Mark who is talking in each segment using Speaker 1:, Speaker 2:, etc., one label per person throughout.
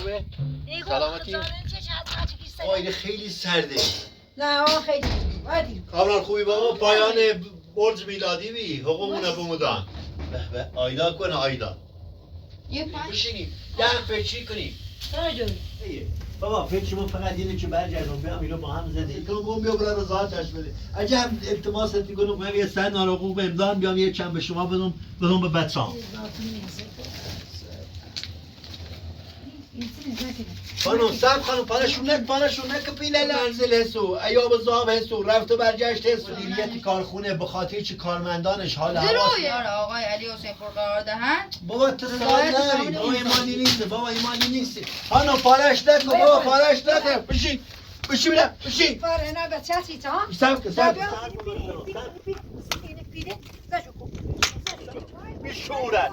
Speaker 1: خوبه؟ سلامتی؟ آیده خیلی سرده
Speaker 2: نه آه خیلی وادی
Speaker 1: کامران خوبی بابا پایان برج میلادی بی حقوقمونه بمودن به آیدا کنه آیدا بشینیم ده فکری کنیم بابا فکرمون فقط اینه که برگردم بیام اینو با هم زندگی کنم اون بیا برای رضایتش بده عجب التماست میکنم من یه سن ناراقوق امضا بیام یه چند به شما بدم به بچه‌ام خانم سب خانم پانشون نکپیل منزل هستو ایاب زاب هستو رفت و برگشت هستو دیریت کارخونه به خاطر چی کارمندانش حال
Speaker 3: حواس داره آقای علی حسین پرقرار دهند
Speaker 1: بابا تو سوال نری بابا ایمانی نیست بابا ایمانی نیست خانم پارش نکن بابا پارش نکن بشین بشین بشین
Speaker 2: فرنا بچه‌تی تا
Speaker 1: سب بشورت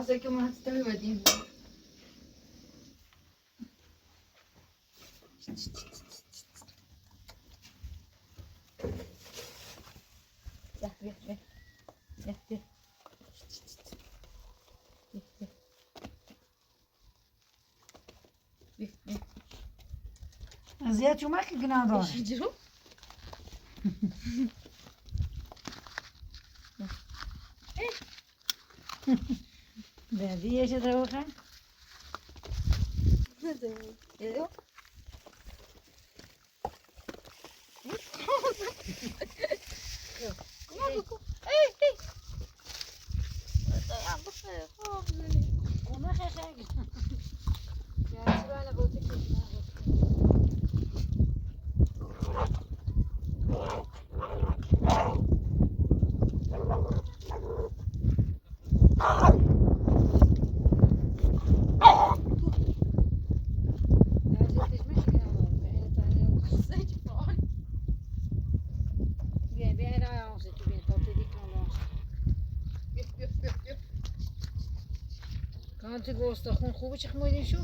Speaker 3: لحظه که ما هستی بدیم
Speaker 2: زیاد شما که گناه داره بعدی یه چه داره بخن تو گستاخون خوبه چه خمودین شو؟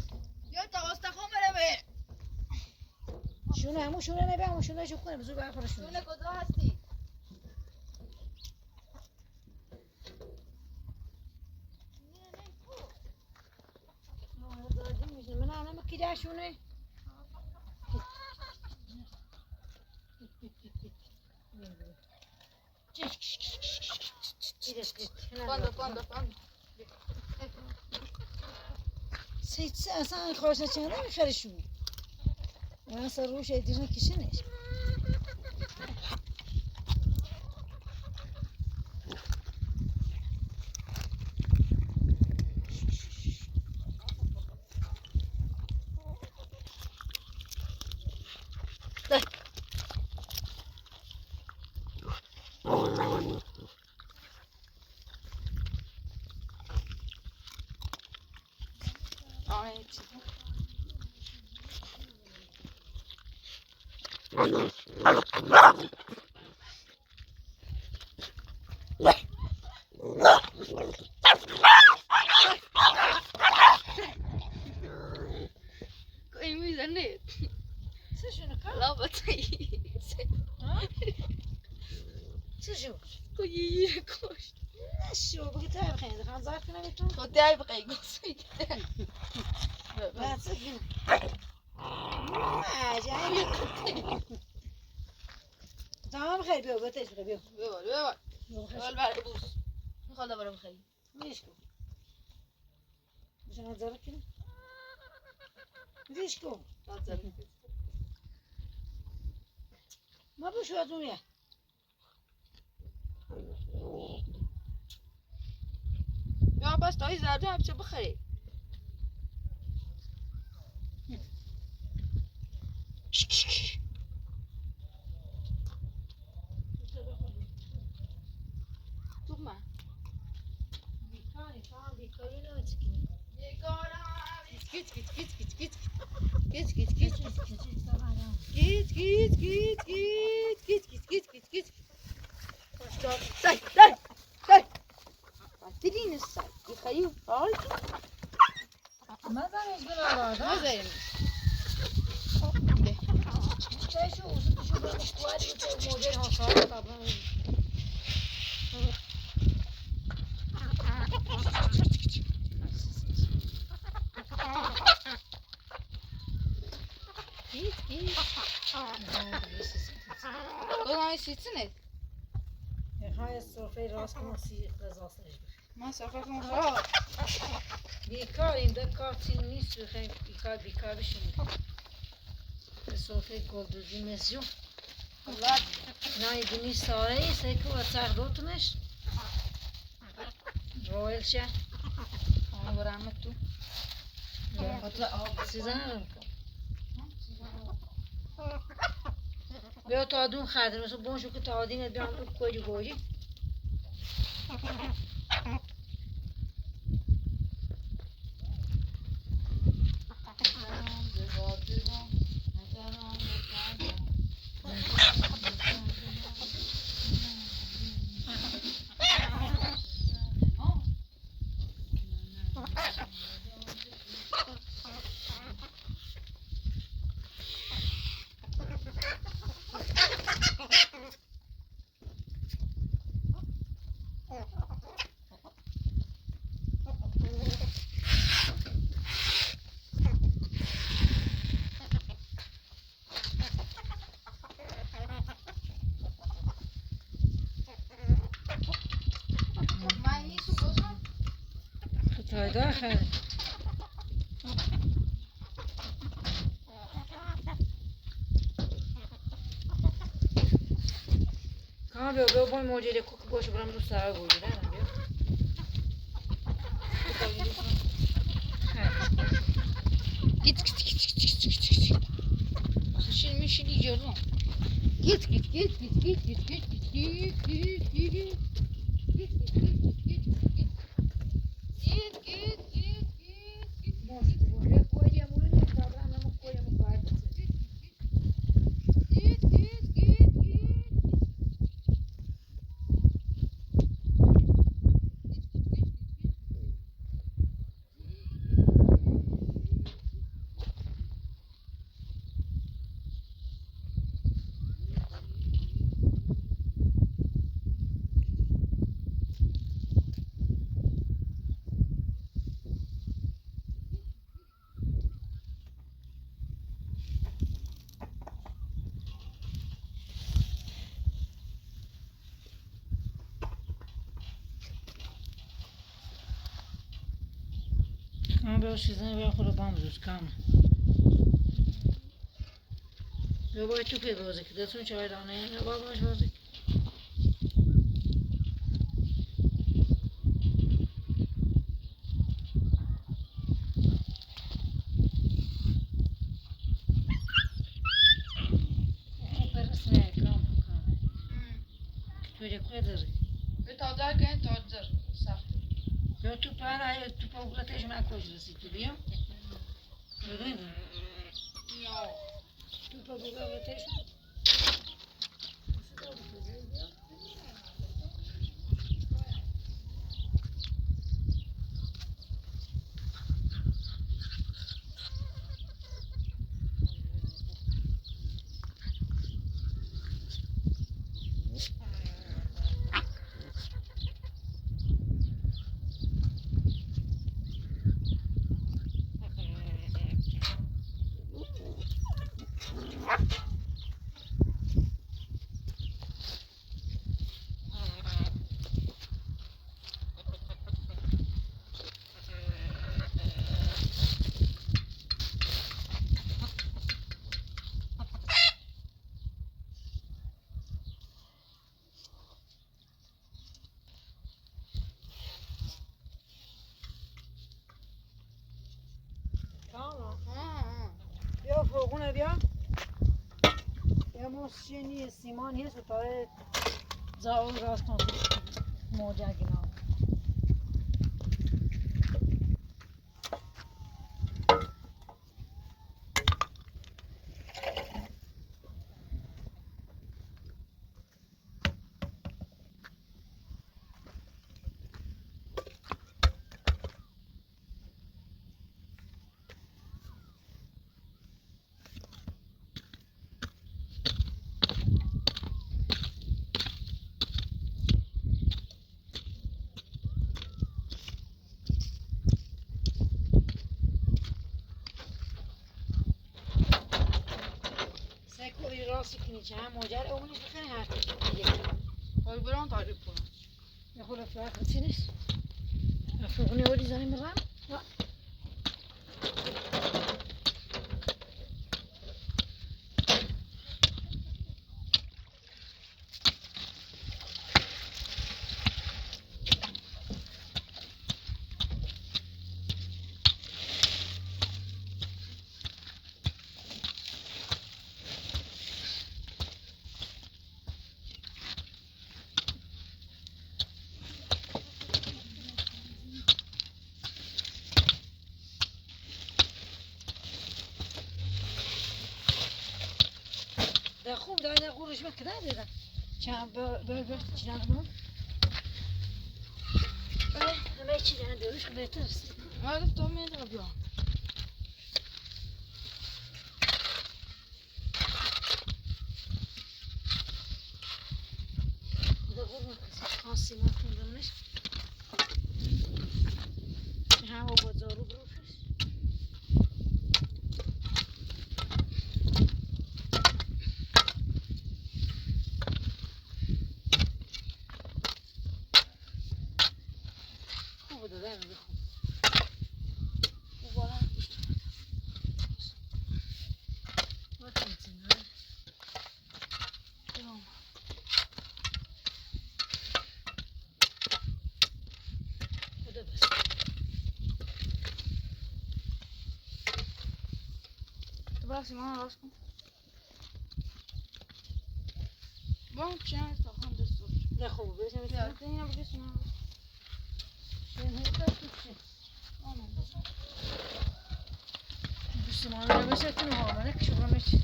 Speaker 3: یا تا استخون بره
Speaker 2: شونه همون شونه نبه همون شونه شو کنه بزرگ برخوره شونه
Speaker 3: شونه کجا هستی؟
Speaker 2: من الان کی ده شونه؟
Speaker 3: Cuando.
Speaker 2: سیت اصلا خواهش چنده میخوره شو من اصلا روش ایدیرن کشنش
Speaker 3: آه چی؟ کوئی میزنه.
Speaker 2: چه شونه کار؟
Speaker 3: لا بطی.
Speaker 2: چه شو؟
Speaker 3: کوئی کاش.
Speaker 2: نشو بگی تا بخیر خان زار کنم تو.
Speaker 3: خودی ای بقیه گوشی.
Speaker 2: بس بگی. عجیبه. تمام خیر بیا بتش بیا.
Speaker 3: بیا. اول برای بوس. میخواد برام خیلی.
Speaker 2: میش کن. میشه نظر کنی؟ میش کن. ما بشو از اون یه.
Speaker 3: یا بس تایی زرده هم چه بخری. تو من.
Speaker 2: بیکاری نمی‌کنی.
Speaker 3: گیت. Stay. Dilini say. Yıkayım. Ay.
Speaker 2: مزن از گل آراده.
Speaker 3: Mazayım.
Speaker 2: چه شو اوزو تو شو برمش قوادی تو مدل ها سال طبعا.
Speaker 3: Git. Kolay şitsiniz.
Speaker 2: های صرفه راست کنم سی رزاست نشبه.
Speaker 3: Ben sefer konuşuyorum.
Speaker 2: بیکاریم ده کارتی نیست بخیر بیکار بشیم. به صرفه گلدوزی مسیون.
Speaker 3: Allah.
Speaker 2: نه دنی ساره ای سیکو و تاخ دوتمش. رویل شه.
Speaker 3: Onu bırakmak tu.
Speaker 2: سیزن رو کن. بیا تا دون خاطر مثلا بونشو که تا دین بیام رو کوی گویی.
Speaker 3: Ben iyi su bozmam.
Speaker 2: فایده خیر. کام بیا با موجود کوک باشه برام رو سر گوجه نه بیا.
Speaker 3: Git. Şişirmişini yiyorum. Git.
Speaker 2: کام بیا سیزن بیا خود بام روز کام. بیا باید تو که بازی که دستون چای دانه بیا باش بازی. برسه کام. تو دیگه داری.
Speaker 3: Ve tadarken tadır. Saf.
Speaker 2: بیا تو پاره تو پاولتش من کجا رسید تو بیا. ببین
Speaker 3: یا
Speaker 2: تو پا بگاه بتشون تمام بیا فوقونه بیا یه موسیقی سیمان هست و تاره زاول راستان موجه گیرم سکوی راستی کنی چه هم موجه رو اونش بخیری هر دیگه
Speaker 3: های برام تعریف کنم
Speaker 2: یه خود فرق چی نیست فوقونه اولی زنیم رم ده خوب ده قورش مکده دیدم چند بر چیزان بود همه چی دارن بیاروش که بهتر است
Speaker 3: ما گفتم میاد بیا
Speaker 2: ده قور مکسی خاصی مکندنش هم و بازارو بروفش خوب دادم بخون
Speaker 3: دوباره
Speaker 2: وقتی میتونم
Speaker 3: بیام
Speaker 2: خدا بس
Speaker 3: تو برای سیمان راست کن برام چی هست تا هم دست بود
Speaker 2: ده خوب بسیم
Speaker 3: بیا
Speaker 2: میتونم
Speaker 3: دیگه بگه سیمان راست
Speaker 2: شاید هیچ چی
Speaker 3: آمون
Speaker 2: دوستی ما رو بشه کنه ها من که شما میشه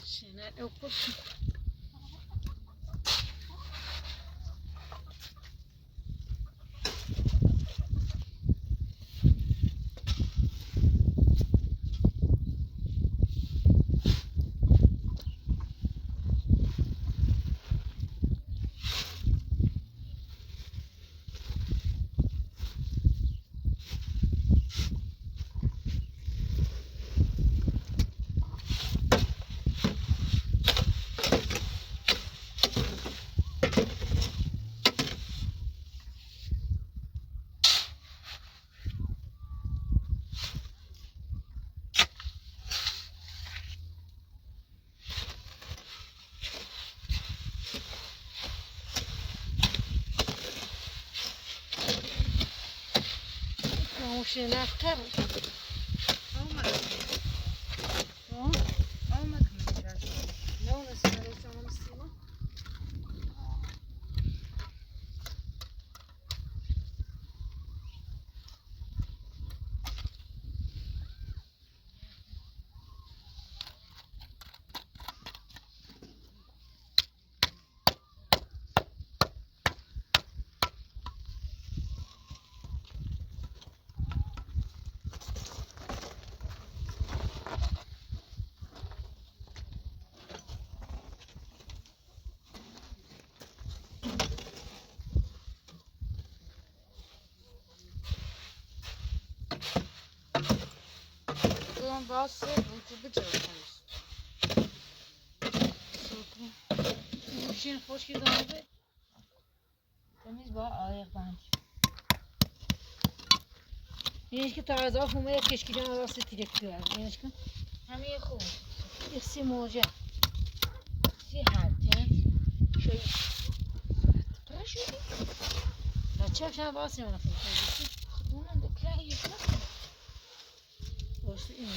Speaker 2: شنه او پوش موش نفتر نه اون استرالیا شما نسیما
Speaker 3: Ulan bazı vücudu çalışıyoruz.
Speaker 2: موشین خوش که دامده
Speaker 3: Temiz با ayak bence.
Speaker 2: اینش که تازه همه کشکی جان راست تیرک بیار اینش که
Speaker 3: همه خوب.
Speaker 2: سی موجه
Speaker 3: Sihat. Şey. Paraşütü.
Speaker 2: بچه هم شما باسی من فکر
Speaker 3: Bunun da kulağı yok.
Speaker 2: باشه این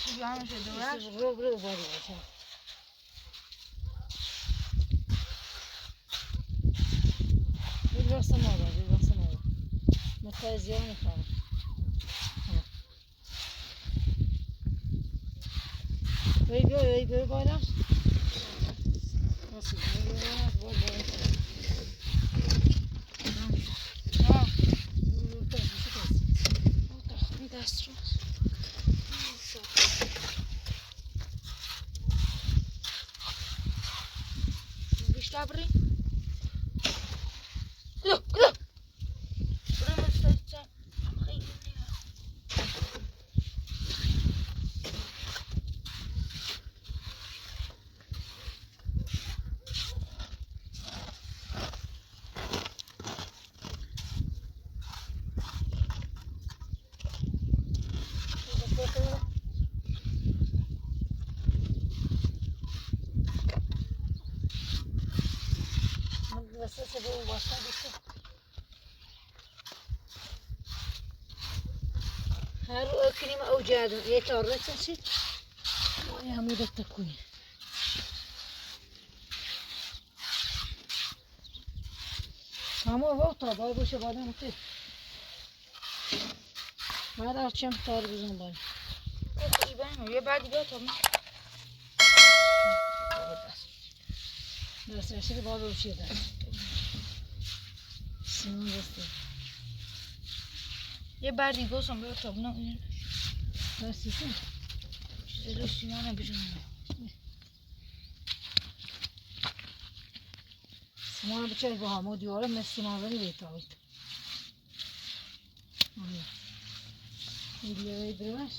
Speaker 3: Şu yanlış ediyorlar.
Speaker 2: رو باری باشه bir baksana orada bir baksana orada متازیه میخوام وی بیا بالا nasıl
Speaker 3: Ha.
Speaker 2: bir
Speaker 3: Bir ders yok. İşte burayı. Gidiyor. Buraya mı tutacağım? Buraya gidiyor.
Speaker 2: Nasıl bu baştan bitti. Her kelime اوجاده يتعرض شيء يا عمود التكوين تمام وقت باید باشه بعدم تو بعد آرچم تار بزن باید
Speaker 3: İyi ben ya بعد بیا تا
Speaker 2: درست رشته که باید بروشیه دست سیمان دسته
Speaker 3: یه بردی گوشم بیا تا بنا
Speaker 2: درستی
Speaker 3: چیزی سیمان بجنم
Speaker 2: سیمان بچه با همه دیواره مثل سیمان رو بیتاوید این دیواره بروش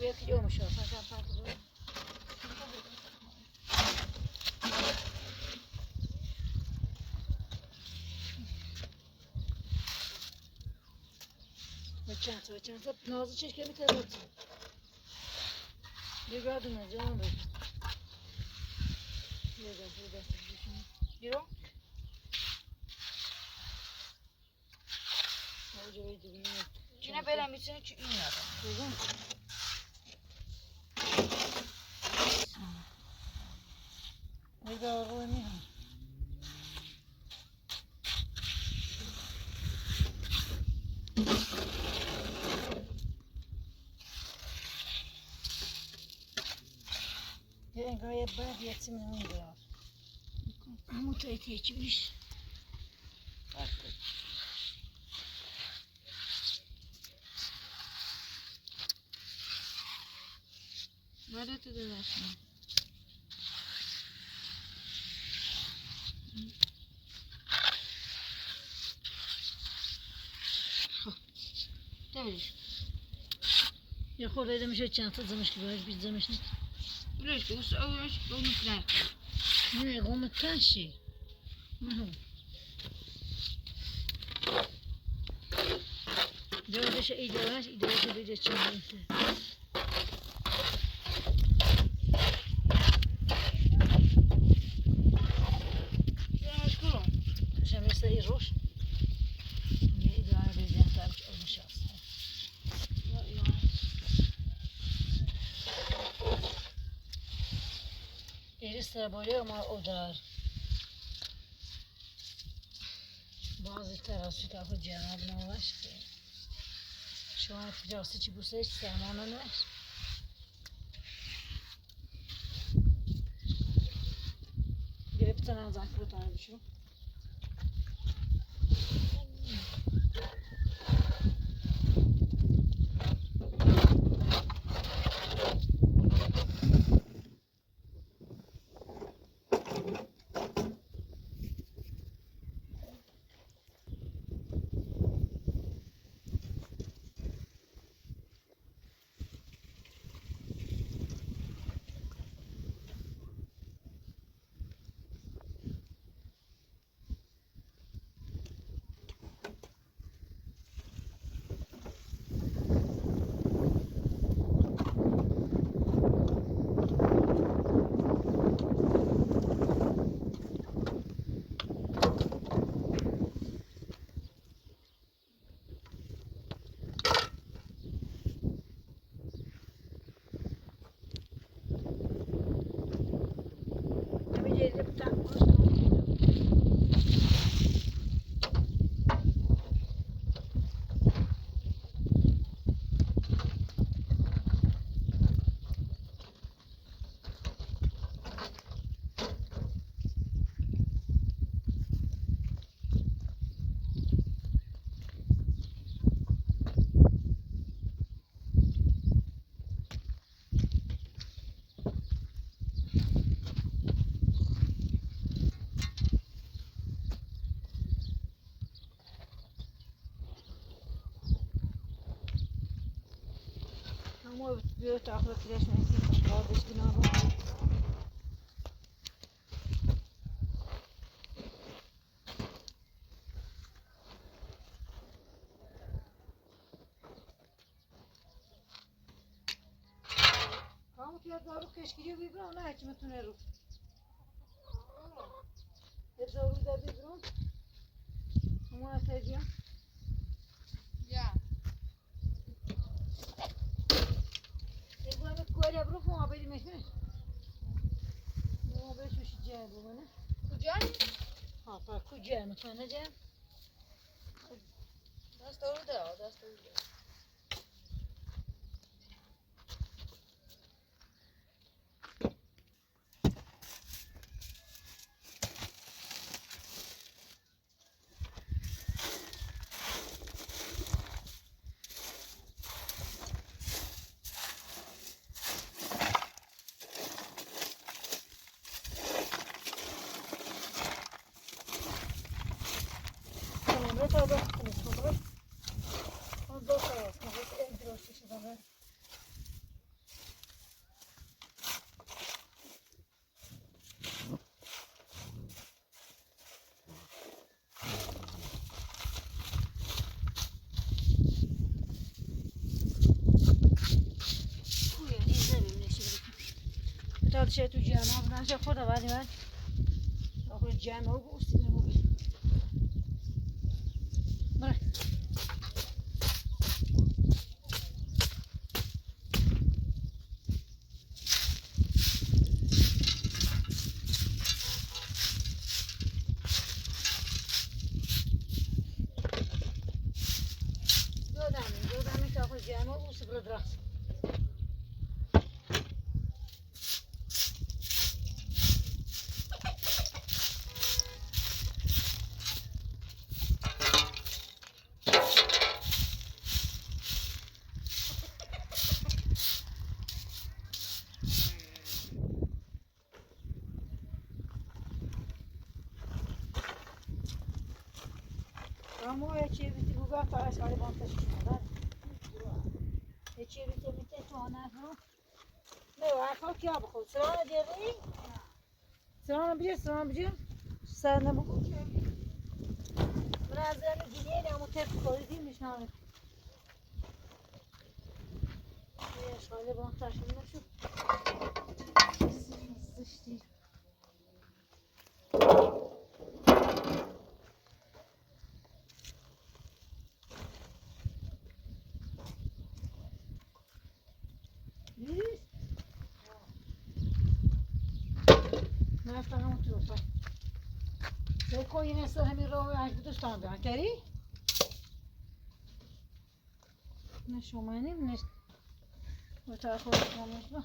Speaker 2: یکی جا میشه بچه نازı çeşke bir tane atın. Bir gördün mü canım benim. Burada.
Speaker 3: Biro? Yine böyle bitsin hiç inmiyor.
Speaker 2: Duydun mu? Bir de orada oynuyor. Yani gayet bana yetimini diyor. Ama taytı içmiş.
Speaker 3: Nerede dediler şimdi? نمیش
Speaker 2: یه خورده دمیشه چند تا زمش که باید بیت زمش نیست
Speaker 3: بلش که اوش اوش قومت نه
Speaker 2: نه قومت تنشی نه جوابش ایدهش بیده چند مثل این روش ایدهانه بیدن ترک اونش هست ایریس بالی ما اودار bazı terası tarafı cenabına var. Şu an terası çıkıyorsa hiç zamanı var. Bir tane zaklı tane düşün. Ama bir takla kireçmesi kardeş günahı. Kamu fiyat zaruk keşkiliyor bir ona hekmetine ruh. Hep zaruk da bir bron. Ama sevdiğim.
Speaker 3: Ya.
Speaker 2: Kolye bırak mı haberi meşme? Ne haber şu şişe bu bana?
Speaker 3: Kucağın?
Speaker 2: Ha bak kucağı mı tanıyacağım?
Speaker 3: Dast orada, dast orada.
Speaker 2: Ne kadar konuşmalar? Ondan sonra aslında en grosso şeyler. تا چه تو جمع بودن خدا ولی من آخر جمع رو بوستیم نموگی بره دادمی تا آخر جمع رو بوستیم برد رخص Ama o çevirdi bu kadar taş hali bantlaşıyor. هیچی بیته تو نفرو نه وقتا کیا بخور سلام دیدی سلام بجی سر نبود من از این دیگه نمو تپ کوردی نشانه یه شغله با تاشون نشو زشتی نفتم تو فا سکو یه نسل همین رو از بدوستان بیان کردی نه شمانی نه اتاق خودت نمیشه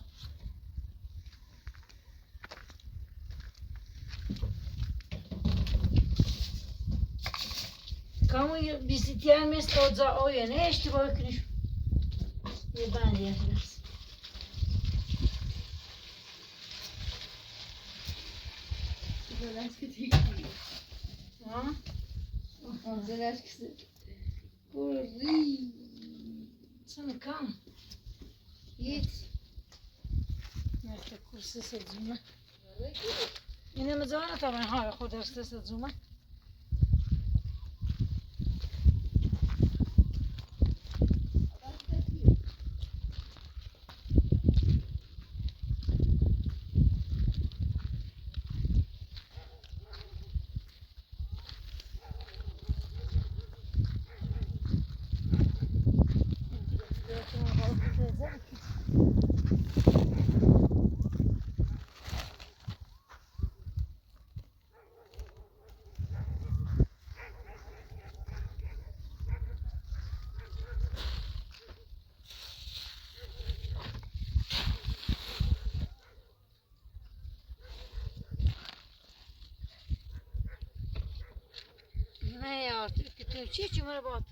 Speaker 2: کامو بیسیتی هم مثل اوزا آیه نه اشتباه کنیش یه بندی هست ها؟
Speaker 3: Onzeler kızı. Burri.
Speaker 2: Sana kam
Speaker 3: Yiğit.
Speaker 2: نفت kursu سزومه اینه مزانه طبعا های خود درسته سزومه نه یا تو چی مرا باد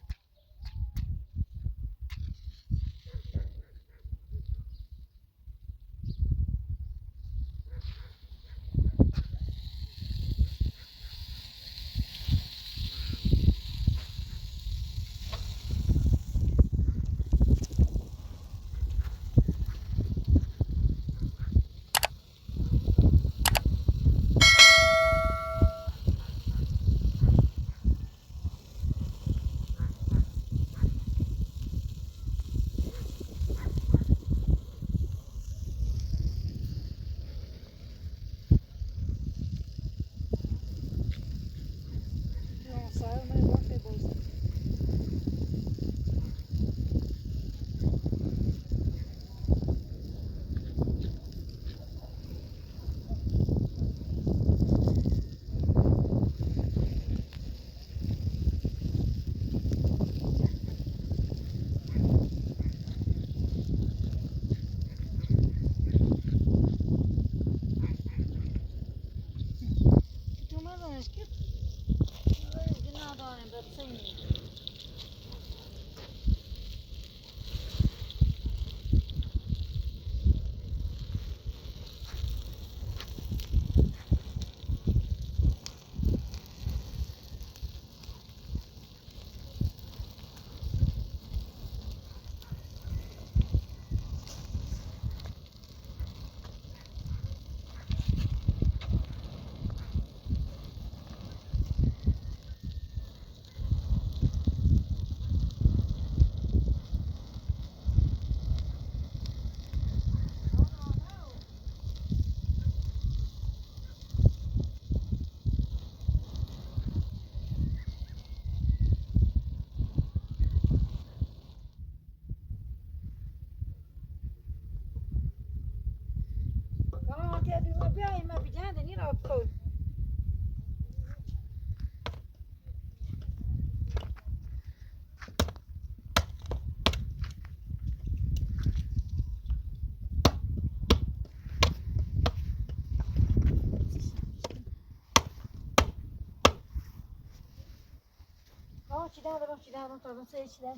Speaker 2: چی دارم تا سه چی دارم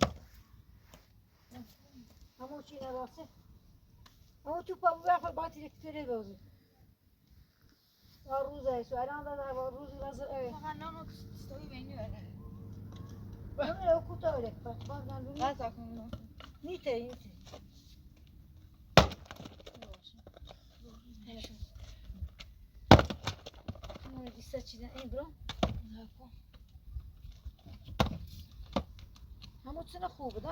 Speaker 2: همون چی نباسه همون تو پا بگرد با تیرکتره بازی روزه سو الان داره با روز لازم اوه
Speaker 3: Hanno stoi bene.
Speaker 2: همه رو کوتاه بده باز من
Speaker 3: Az akıllı.
Speaker 2: نیته نه دیسته چیزن این برام همون چنه خوبه ده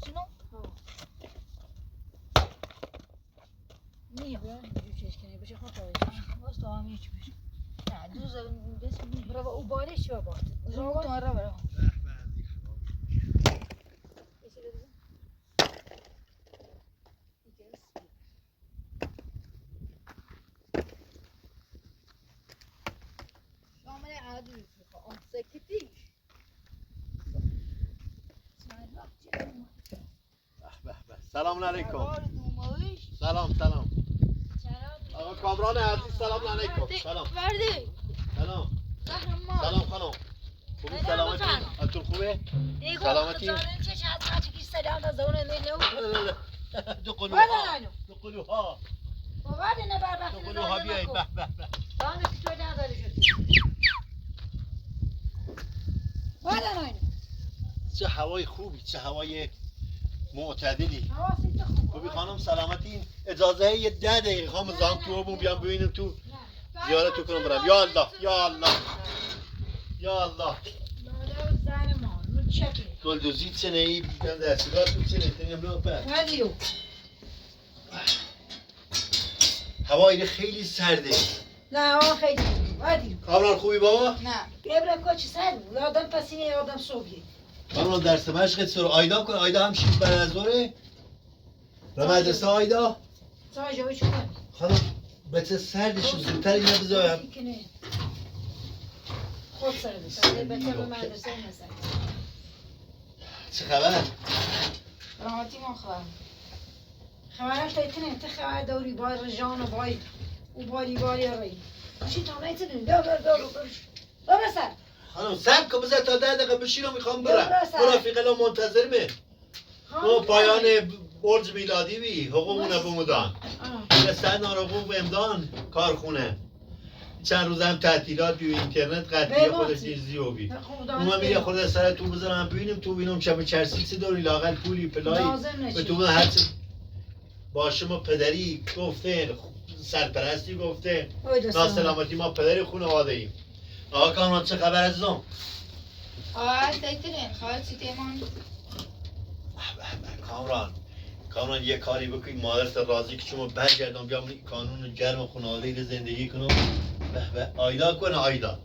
Speaker 3: شنو؟
Speaker 2: نیه برام اینجور چیز کنی بشه خواه پایش
Speaker 3: باز تو هم هیچ بشه نه دوز دست می
Speaker 2: برای او بارش و بارد
Speaker 3: رو تو آره برام شامل عادی میفرقه اون سکتی
Speaker 1: سلام علیکم. سلام سلام. آقا کامران عزیز سلام علیکم. سلام.
Speaker 3: وردی
Speaker 1: سلام.
Speaker 3: قهرمان
Speaker 1: سلام خانم. خوبی سلامتی؟ اتون خوبه؟ سلامتی؟
Speaker 2: چه چه چه کیش سلام تا زونه نه
Speaker 1: دو
Speaker 2: ولی
Speaker 1: قلوها.
Speaker 2: نه
Speaker 1: دو قلوها.
Speaker 2: ولی نه بر
Speaker 1: دو قلوها بیایید. به به به.
Speaker 2: دانه که تو نداری شد ولی نه
Speaker 1: چه هوای خوبی، چه هوای معتدلی.
Speaker 2: حواست خوب
Speaker 1: خوبی خانم سلامتی؟ اجازه یه 10 دقیقه خانم زام تو بوم بیام ببینم تو زیارت کنم برم. یا الله یا الله یا الله.
Speaker 2: لاله زن ما نو چکی
Speaker 1: گلدوزی چنه ای بیدن دستگاه تو چنه تنیم رو پر.
Speaker 2: ولیو
Speaker 1: هوا اینه خیلی سرده.
Speaker 2: نه آن خیلی ولیو
Speaker 1: کامران خوبی بابا؟
Speaker 3: نه
Speaker 2: ببره کوچی سر آدم پسینه آدم صبحی
Speaker 1: کامران درس مشقت سر آیدا کن. آیدا هم 6 بعد از ظهره به مدرسه آیدا.
Speaker 2: تا جوی چون
Speaker 1: خانم بچه سردش زودتر اینه بذارم.
Speaker 2: خود سر بسر بچه به مدرسه نسر
Speaker 1: چه خبر؟
Speaker 3: رامتی ما خواهم
Speaker 2: خبرش تایتنه انت خبر داری بای رجان و بای و باری رای چی تا نیتنه ببر سر
Speaker 1: خانم سب که بذار تا 10 دقیقه بشینم میخوام برم.
Speaker 2: برسن.
Speaker 1: مرافقه لا منتظرمه. ما پایان برج میلادی بی حقوقونه بمودان. رسن آرابون امدان کارخونه. چند روز هم تعطیلات بی اینترنت قطعی خودش چیزی بی. اونا میگه خود سر تو بذارم ببینیم تو ببینم چه چرسی چه داری لاقل پولی پلایی به تو هر چه باشه ما پدری گفته سرپرستی گفته ناسلامتی ما پدری خانواده ایم. آقا کامران چه خبر عزیزم؟
Speaker 3: آه تایتنه خواهد چی تیمان
Speaker 1: کامران یه کاری بکنی مادرت راضی که شما برگردم بیام این کانون گرم خانواده رو زندگی کنم. آیدا کنه آیدا.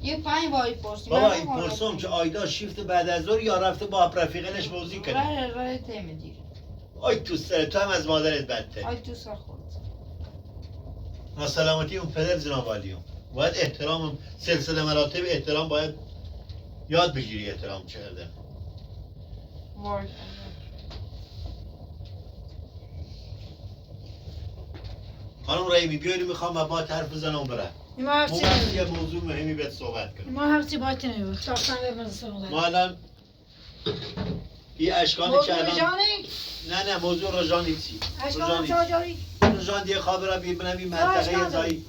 Speaker 3: یه 5 باری پرسی
Speaker 1: بابا این پرسم که آیدا شیفت بعد از ظهر یا رفته با رفیقنش بازی کنه.
Speaker 3: راه تیمه دیر
Speaker 1: آی تو سر تو هم از مادرت بدتر.
Speaker 3: آی تو سر خود
Speaker 1: ناسلامتی اون پدر جناب علیهم. باید احترام سلسله مراتب احترام باید یاد بگیری احترام چقدر.
Speaker 3: وارد
Speaker 1: خانم رحیمی بیاری میخوام با حرف بزنم برم.
Speaker 2: ما هفتی
Speaker 1: یه موضوع مهمی بهت صحبت کنم.
Speaker 2: ما هفتی باید نمی‌بود خواستم برمزستان
Speaker 1: ما الان این اشکانی که الان نه موضوع رجان نیستی.
Speaker 2: اشکان چاجاری
Speaker 1: رجان دیگه خواب را ببینم این منطقه زایی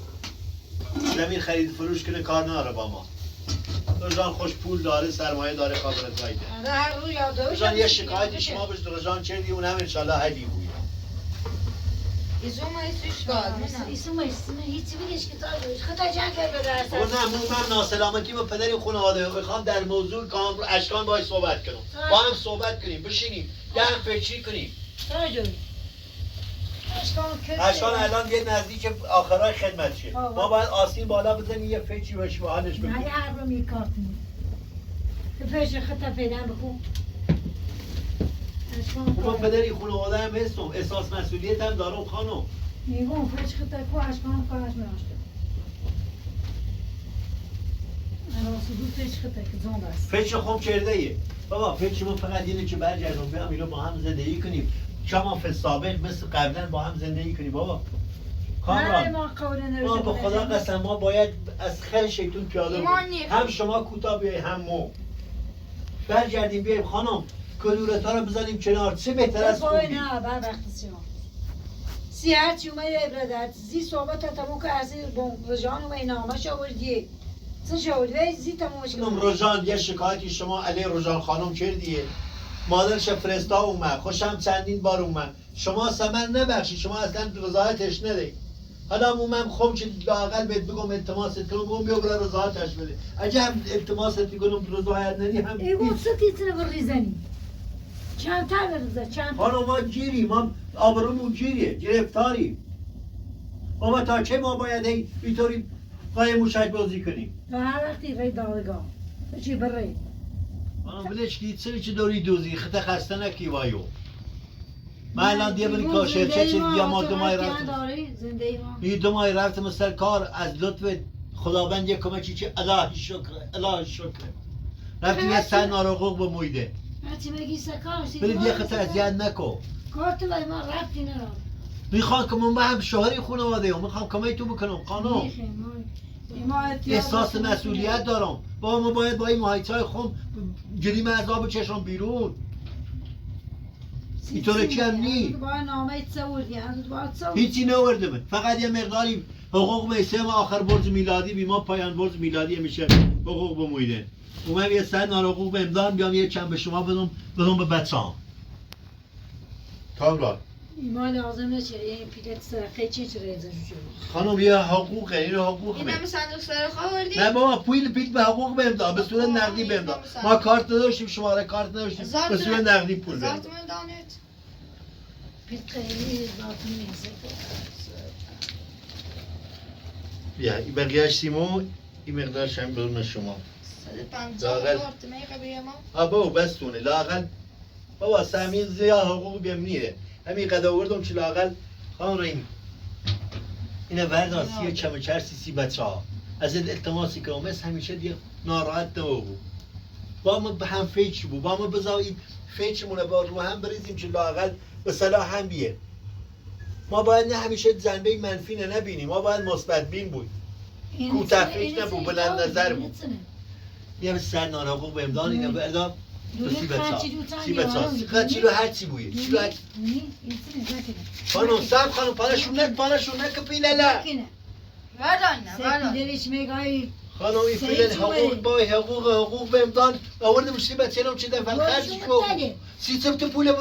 Speaker 1: زمین خرید فروش کنه کار نداره با ما. رجان خوش پول داره سرمایه داره خواب را زایی ده.
Speaker 2: هر روز یاد داشت
Speaker 1: رجان یه شکایتی شما بهش رجان چردی اونم انشالله حلی بود.
Speaker 3: ایزوم ایسوش گاد
Speaker 2: ایسوم هیچی بگیش که تاجوش خطا جنگ کرد به درست
Speaker 1: او نه من ناسلامتی با پدری خانواده میخوام در موضوع کام اشکان باید صحبت کنم. با هم صحبت کنیم بشینیم یه هم فکری کنیم.
Speaker 2: تاجوش
Speaker 1: اشکان الان یه نزدیک آخرای خدمتشه. ما باید آسین بالا بزنیم یه فکری بهش به حالش بکنیم.
Speaker 2: نه هر رو میکارتیم که پیش خطا پیدا بکن.
Speaker 1: ما پدری خانواده هم هستم احساس مسئولیت هم دارم خانم.
Speaker 2: میگم فکر خطا کو اشکان کارش میاشته. انا سودو فکر خطا که زنده است.
Speaker 1: فکر خوب چرده ایه. بابا فکر ما فقط اینه که برگردم بیام اینو با هم زندگی کنیم. شما فی سابق مثل قبلا با هم زندگی کنیم بابا. کامران ما به خدا قسم ما باید از خیر شیطون پیاده کنیم. هم شما کوتاه بیایی هم مو. برگردیم بیایم خانم کدورتا رو بزنیم کنار چه بهتر از خوبی.
Speaker 2: نه بعد وقت شما. سیاحت اومد برادر زی صحبت تموم که از رجان و اینامه شاوردیه. چه شاوردی زی تمومش
Speaker 1: کنم رجان یه شکایتی شما علی رجان خانم کردیه. مادرش فرستا اومد خوشم چندین بار اومد شما ثمر نبخشید شما اصلا رضایتش ندهید حالا اومم خب که لااقل بهت بگم التماست کنم بگم بیا برای رضایتش بده اگه التماست کنم رضایت ندی هم
Speaker 2: ایگو ستی تره بریزنی چندتر بریزه چند
Speaker 1: حالا ما گیریم ما آبرومون گیریه گرفتاریم بابا تا چه ما باید اینطوری قایم موشک بازی کنیم
Speaker 2: تا هر وقتی رای دادگاه چی بره
Speaker 1: آنم بلش که سری چه دوری دوزی خطه خسته نکی وایو من الان دیگه بری کاشر چه دیگه ما 2 ماه رفتم یه 2 ماه رفتم سر کار از لطف خداوند یک کمکی که الهی شکر رفتیم یه سر ناروغوق به مویده
Speaker 2: هرچی میگی سکار
Speaker 1: برید یه خطه اذیت نکن
Speaker 2: کارت لای ما ربطی نداره
Speaker 1: میخوان که من به هم شوهری خانواده هم میخوام کمک تو بکنم قانون احساس مسئولیت دارم با ما باید با این محیطای خم جریم عذاب چشم بیرون اینطوره که هم نی
Speaker 2: باید نامه
Speaker 1: هیچی نورده من فقط یه مقداری حقوق میسه ما آخر برج میلادی بی ما پایان برج میلادی میشه حقوق بمویده اومم یه سر نارحقوق به امضا بیام یه چند به شما بدم به بچه‌ام کامران
Speaker 2: ایمان لازم نشه این پیلت سرخه چی ریزه شو
Speaker 1: خانم یه حقوقه این حقوق
Speaker 3: این همه صندوق سر خواهردی؟
Speaker 1: نه بابا پیل به حقوق به امضا به صورت نقدی به امضا ما کارت نداشتیم شماره کارت نداشتیم به صورت نقدی پول بدیم
Speaker 3: هزار تومن دانت
Speaker 2: پیل خیلی ذاتی نیست
Speaker 1: بیا این بقیهش سیمو این مقدارش هم بدون شما
Speaker 3: 150,000 تومن قبیه ما
Speaker 1: بابا بستونه لااقل بابا سهمی زیاد حقوق بیم نیه همین قدر آوردم که لااقل خان ریم اینه بردار سی چمچر سی بچه ها از این التماسی که اومس همیشه دیگه ناراحت نبود با ما به هم فکر بود با ما بذاریم فکرمونه با رو هم بریزیم که لااقل به صلاح هم بیه ما باید نه همیشه جنبه منفی نبینیم ما باید مثبت بین بود کوتاه فکر نبود بلند نظر بود یه سر ناراحقوق به امدان اینه بردار تو سی بچه ها چیلو هر چی بویه چیلو هر خانم سب خانم پارشون نک پیله
Speaker 3: بردان نه
Speaker 2: دلش میگای
Speaker 1: خانم این پیله حقوق با حقوق به امدان آورده بشتی بچه نم چه دفعه خرجش کو سی سبت پوله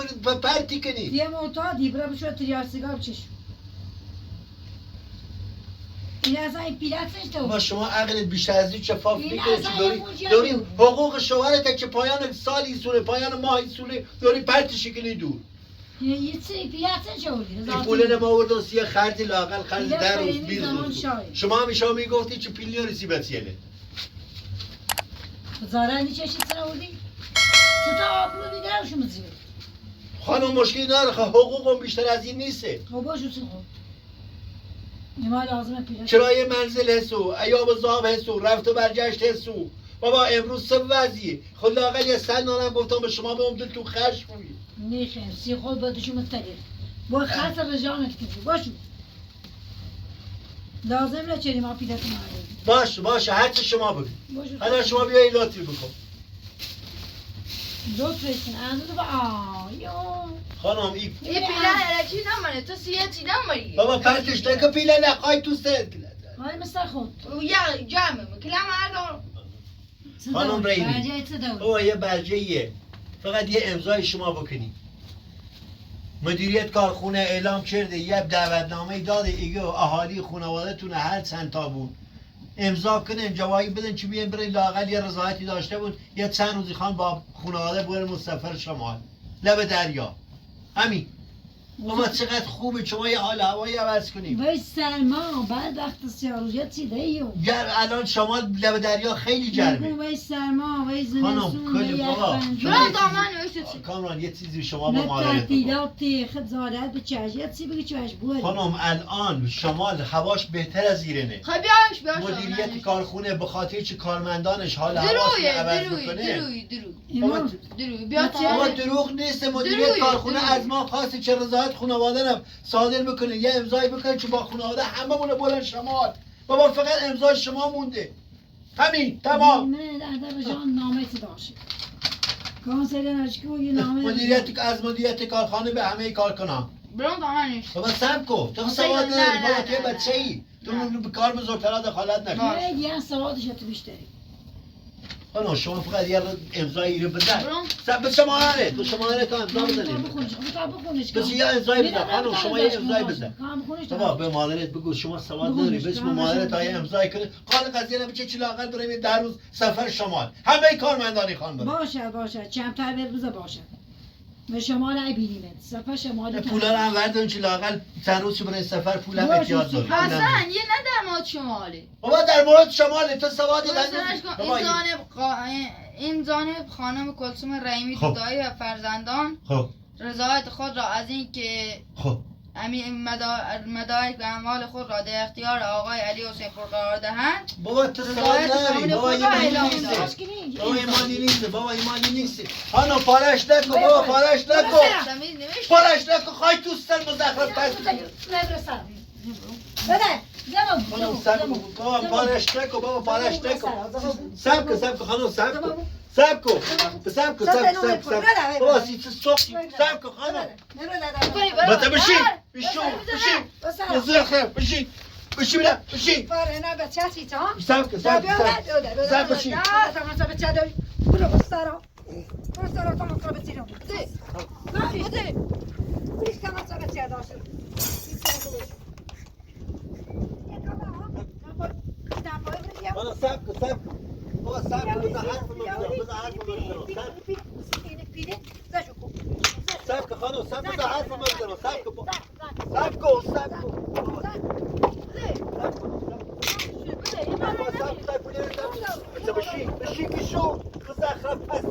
Speaker 1: پرتی کنی
Speaker 2: یه معتادی برای بشو تریار سیگار بچش این از این پیلتش تو
Speaker 1: ما شما عقلت بیشتر از این شفاف میکنی که داری حقوق شوهرت که پایان سال ایسونه پایان ماه ایسونه داری پرتش کنی دور
Speaker 2: یه چی پیلتش جوری
Speaker 1: این پوله نما آوردن سی خرجی لااقل خرج 10 روز 20 روز شما همیشه میگفتی که پیلیون سی بچیله
Speaker 2: زاره نیچه چی سر آوردی؟ چطور آبرو میدارم شما زیر
Speaker 1: خانم مشکلی نداره حقوقم بیشتر از این نیسته
Speaker 2: خب باشو چون خب نما لازمه پیلتش
Speaker 1: کرایه منزل هستو ایاب زاب هستو رفت و برگشت هستو بابا امروز سه وضعیه خود لااقل یه سن نانم گفتم به شما به دل تو خرج کنید
Speaker 2: نیخه سی خود بادشو مستقل با خط رجانت کنی باشو لازم نچری ما پیلت مارد
Speaker 1: باشه هر چه شما بگید حالا شما بیایی لطفی بکن
Speaker 2: لطفش کن اندازه با آیو
Speaker 1: خانم این
Speaker 3: یه پیله هرچی نمانه تو سیه چی نماری
Speaker 1: بابا پرتش که پیله نخوای تو سر
Speaker 2: آره مثل خود
Speaker 3: یا جمعه کلام هردار
Speaker 1: خانم رینی
Speaker 2: برجه چه دور
Speaker 1: او یه برجه‌ایه فقط یه امضای شما بکنی مدیریت کارخونه اعلام کرده یه دعوتنامه داده ایگه اهالی خانواده تونه هر چند تا بود امضا کنن جوایی بدن که بیان برای لااقل یه رضایتی داشته بود یه چند روزی خان با خانواده بره مسافر شمال لب دریا همین اما چقدر خوبه شما یه حال هوایی عوض کنیم
Speaker 2: وای سرما بعد وقت سیاروزیت چی دیو
Speaker 1: الان شمال لب دریا خیلی گرمه
Speaker 2: وای سرما وای
Speaker 1: خانم
Speaker 2: زمستون
Speaker 1: کلی بابا
Speaker 3: برای دامان نوشته
Speaker 1: کامران یه چیزی شما با
Speaker 2: نه
Speaker 1: مادرت بکن
Speaker 2: تعطیلات خزارت به چشیت چی بگی چش بوری
Speaker 1: خانم الان شمال هواش بهتر از ایرانه
Speaker 3: خب بیاش
Speaker 1: مدیریت کارخونه به خاطر چه کارمندانش حال هواشون عوض میکنه
Speaker 3: دروی بیا
Speaker 1: اما دروغ نیست مدیریت کارخونه از ما خواسته چه رضایت خانواده هم صادر بکنه یه امضای بکنه که با خانواده هممون بلند شمال بابا فقط امضای شما مونده همین تمام
Speaker 2: من ادب جان نامه داشت کانسل نشکو یه نامه
Speaker 1: مدیریت کارخانه به همه کارکنان
Speaker 3: برام دامانش
Speaker 1: بابا سب کن تو سواد نداری بابا تو بچه‌ای تو به کار بزرگترا دخالت نکن
Speaker 2: یه سوادش تو بیشتری
Speaker 1: خانم شما فقط یه امضایی رو بزن
Speaker 3: برام.
Speaker 1: به شماره به شماره تا امضا بزنید بس یه امضایی بزن خانم شما یه امضایی بزن بابا به مادرت بگو شما سواد نداری بس به مادرت تا یه امضای کنه قال قضیه رو بچه چی لااقل بریم 10 روز سفر شمال همه کارمندانی خان بریم
Speaker 2: باشه کمتر بذار باشه به شمال نبینیم سفر شمال
Speaker 1: پولا رو هم وردون چی لااقل چند روز برای سفر پولم احتیاج داری
Speaker 3: حسن یه نه در مورد شمالی
Speaker 1: بابا در مورد شمال تو سوادی
Speaker 3: این جانب خانم کلثوم رحیمی
Speaker 1: خب.
Speaker 3: دایی و فرزندان
Speaker 1: خب
Speaker 3: رضایت خود را از اینکه
Speaker 1: خب
Speaker 3: مدارک و اموال خود را در اختیار آقای علی حسین پور قرار دهند
Speaker 1: بابا تو سواد نداری بابا ایمانی نیست بابا ایمانی نیست خانم پارش نکن بابا پارش نکن پارش نکن خواهی تو سر مزخرف پس خانم سب کن بابا پارش نکن بابا پارش نکن سب کن خانم سب کن بابا سیت سختی سب کن خانم بطه بشین مزخرف بشین بله بشین سب بشین خانم سب کن بابا سب کن بذار حرف من سب کن خانم سب بذار حرف من بزنم سب کن بشین بیشون مزخرف پس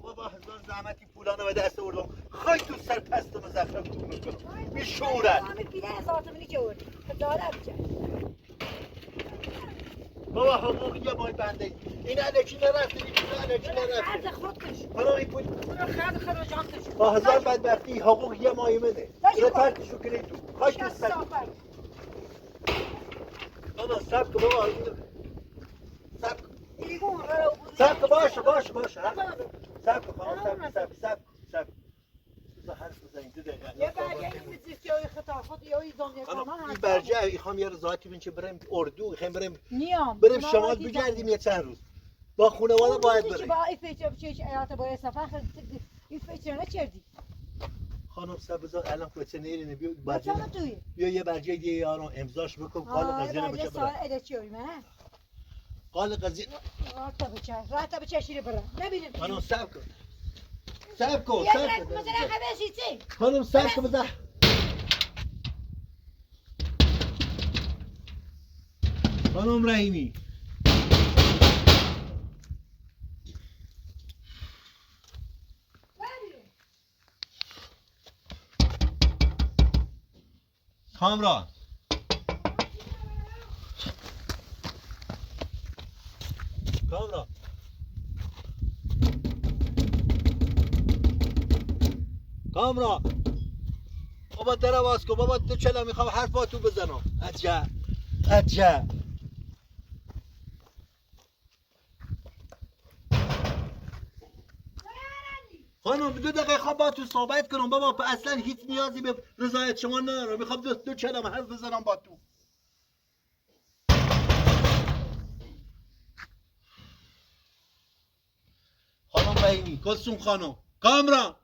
Speaker 1: بابا هزار زحمتی پولانو به دست آوردم خواهی تو سر پست مزخرف تو میکنم بیشورت بابا حقوق یه مای بنده این علکی نرفته این علکی نرفته حالا این پول با هزار بدبختی حقوق یه مای منه یه پرتشو کنی تو خواهی تو سر بابا سب کن بابا سب کن باشه سب کن خانم سب بذار حرف بزنیم 2 دقیقه این برجه ایخوام یه رضایتی بین که بریم اردو ایخوام بریم شمال بگردیم یه چند روز با خانواده باید بریم خانم سب بذار الان کوچه نیرینه بیا یه برجه دیگه یارو امضاش بکن قال قضیه رو بچه برم قال قضیه
Speaker 2: راحت بچه شیره برم نبینیم
Speaker 1: خانم سب کن خانم سب کن بذار خانم رحیمی کامران بابا در آواز کن بابا تو چلا میخوام حرفاتو بزنم عجب خانم 2 دقیقه خواب با تو صحبت کنم بابا اصلا هیچ نیازی به رضایت شما ندارم میخوام دو چلم حرف بزنم با تو خانم رحیمی کلثوم خانم کامران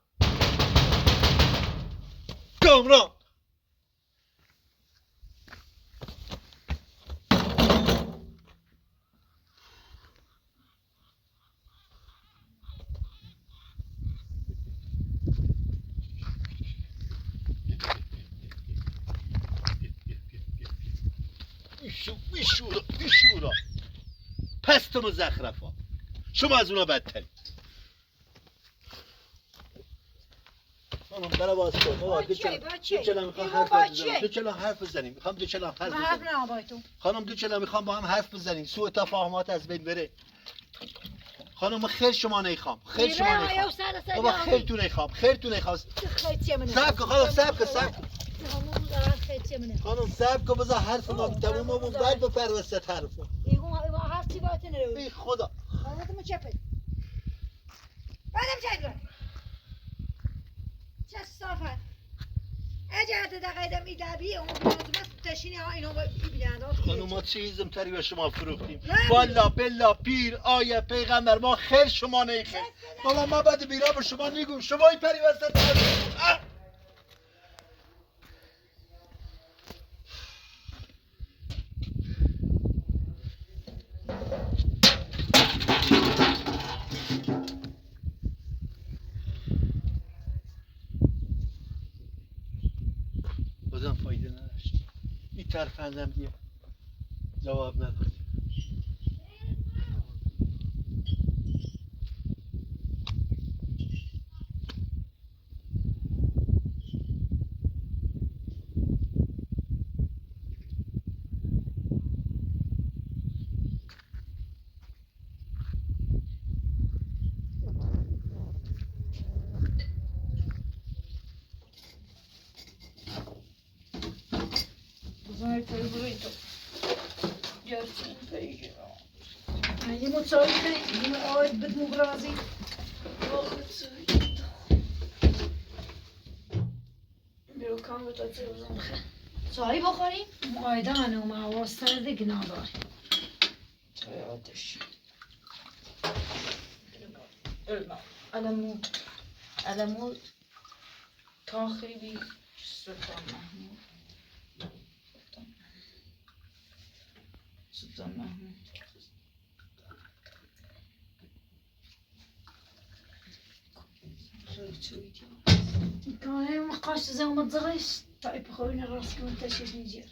Speaker 1: بیشورا پست مزخرفا شما از اونا بدتری خانم در باز کن بابا دو چلا حرف بزنیم میخوام خانم 2 چلا میخوام با هم حرف بزنیم سوء تفاهمات از بین بره خانم خیر شما نمیخوام بابا خیرتون نمیخوام صبر کن خانم صبر کن خانم صبر کن بذار حرف ما تموم بود بعد بپر وسط حرف ای خدا
Speaker 2: اجازه دقیقه میدبی اون منظمت تشینی ها اینو بیانداد
Speaker 1: خانم ما چیزم تری به شما فروختیم
Speaker 2: نه.
Speaker 1: والا بلا پیر آیه پیغمبر ما خیر شما نیخیر بابا ما بعد بیرا به شما نگو شما این پری وسط بازم فایده نداشت این ترفندم دیگه جواب نداد
Speaker 3: بزنی پری بروی تو گرچه پری جرا
Speaker 2: یه متساوی کنید یه آید بدمو برازی بیرو کام به تا چه بزن خیلی
Speaker 3: چایی بخوریم؟
Speaker 2: آیدان و مواستن دیگه نداری
Speaker 3: چای آتش علمود تاخیری سلطان محمود سلطان محمود
Speaker 2: كان مقاش زي ما تزغيش طيب خوينا راسك وانت شي نجي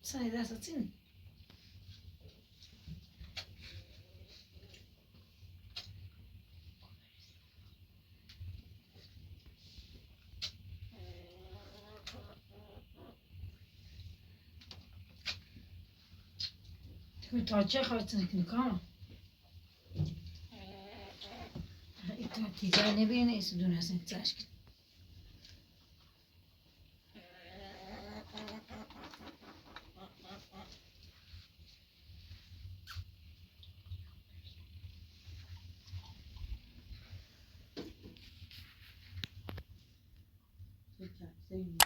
Speaker 2: سايدة ستين متوجه خواهد نکنم ایتا تیجا نبینه ایسو دونه هستن تشکل
Speaker 3: زين